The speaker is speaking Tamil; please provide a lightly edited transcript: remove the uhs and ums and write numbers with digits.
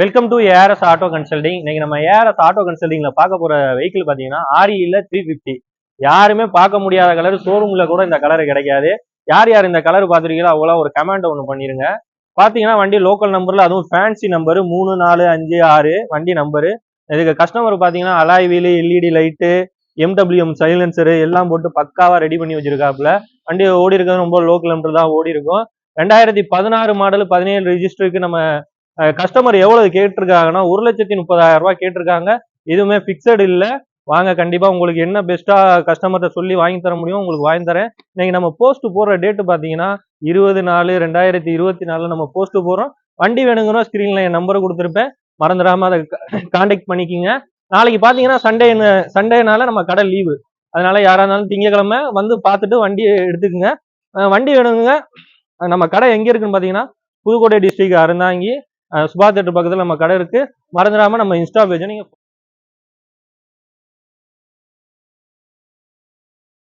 Welcome to ARS auto consulting. இன்னைக்கு நம்ம ஏஆர்எஸ் ஆட்டோ கன்சல்டிங்ல பார்க்க போற வெஹிக்கிள் பாத்தீங்கன்னா ஆர்இல 350. யாருமே பார்க்க முடியாத கலர், ஷோரூம்ல கூட இந்த கலர் கிடைக்காது. யார் யார் இந்த கலர் பாத்திருக்கீங்களோ அவ்வளோ ஒரு கமெண்ட் ஒன்று பண்ணிருங்க. பாத்தீங்கன்னா வண்டி லோக்கல் நம்பர்ல, அதுவும் ஃபேன்சி நம்பர் 3, 4, 5, 6 வண்டி நம்பரு. இதுக்கு கஸ்டமர் பாத்தீங்கன்னா alloy wheel, LED light, MWM silencer எல்லாம் போட்டு பக்காவா ரெடி பண்ணி வச்சிருக்காப்புல. வண்டி ஓடி இருக்கிறது ரொம்ப லோ கிலோமீட்டர் தான் ஓடி இருக்கும். 2016 மாடல் 17 ரெஜிஸ்டருக்கு நம்ம கஸ்டமர் எவ்வளவு கேட்டிருக்காங்கன்னா 1,30,000 ரூபாய் கேட்டிருக்காங்க. எதுவுமே பிக்சடு இல்ல. வாங்க, கண்டிப்பா உங்களுக்கு என்ன பெஸ்டா கஸ்டமர்கிட்ட சொல்லி வாங்கி தர முடியும் உங்களுக்கு வாங்கி தரேன். இன்னைக்கு நம்ம போஸ்ட் போடுற டேட்டு பாத்தீங்கன்னா 20/4/2024 நம்ம போஸ்ட் போடுறோம். வண்டி வேணுங்கன்னா ஸ்கிரீன்ல என் நம்பரை கொடுத்துருப்பேன், மறந்துடாம அதை கான்டாக்ட் பண்ணிக்கிங்க. நாளைக்கு பாத்தீங்கன்னா சண்டேனால நம்ம கடை லீவு. அதனால யாரா இருந்தாலும் திங்கக்கிழமை வந்து பார்த்துட்டு வண்டி எடுத்துக்குங்க. வண்டி வேணுங்க. நம்ம கடை எங்க இருக்குன்னு பாத்தீங்கன்னா புதுக்கோட்டை டிஸ்ட்ரிக்ட் அறந்தாங்கி சுபாஷ் தேட்டர் பக்கத்துல நம்ம கடை இருக்கு. மறந்துடாம நம்ம இன்ஸ்டா பேஜை நீங்க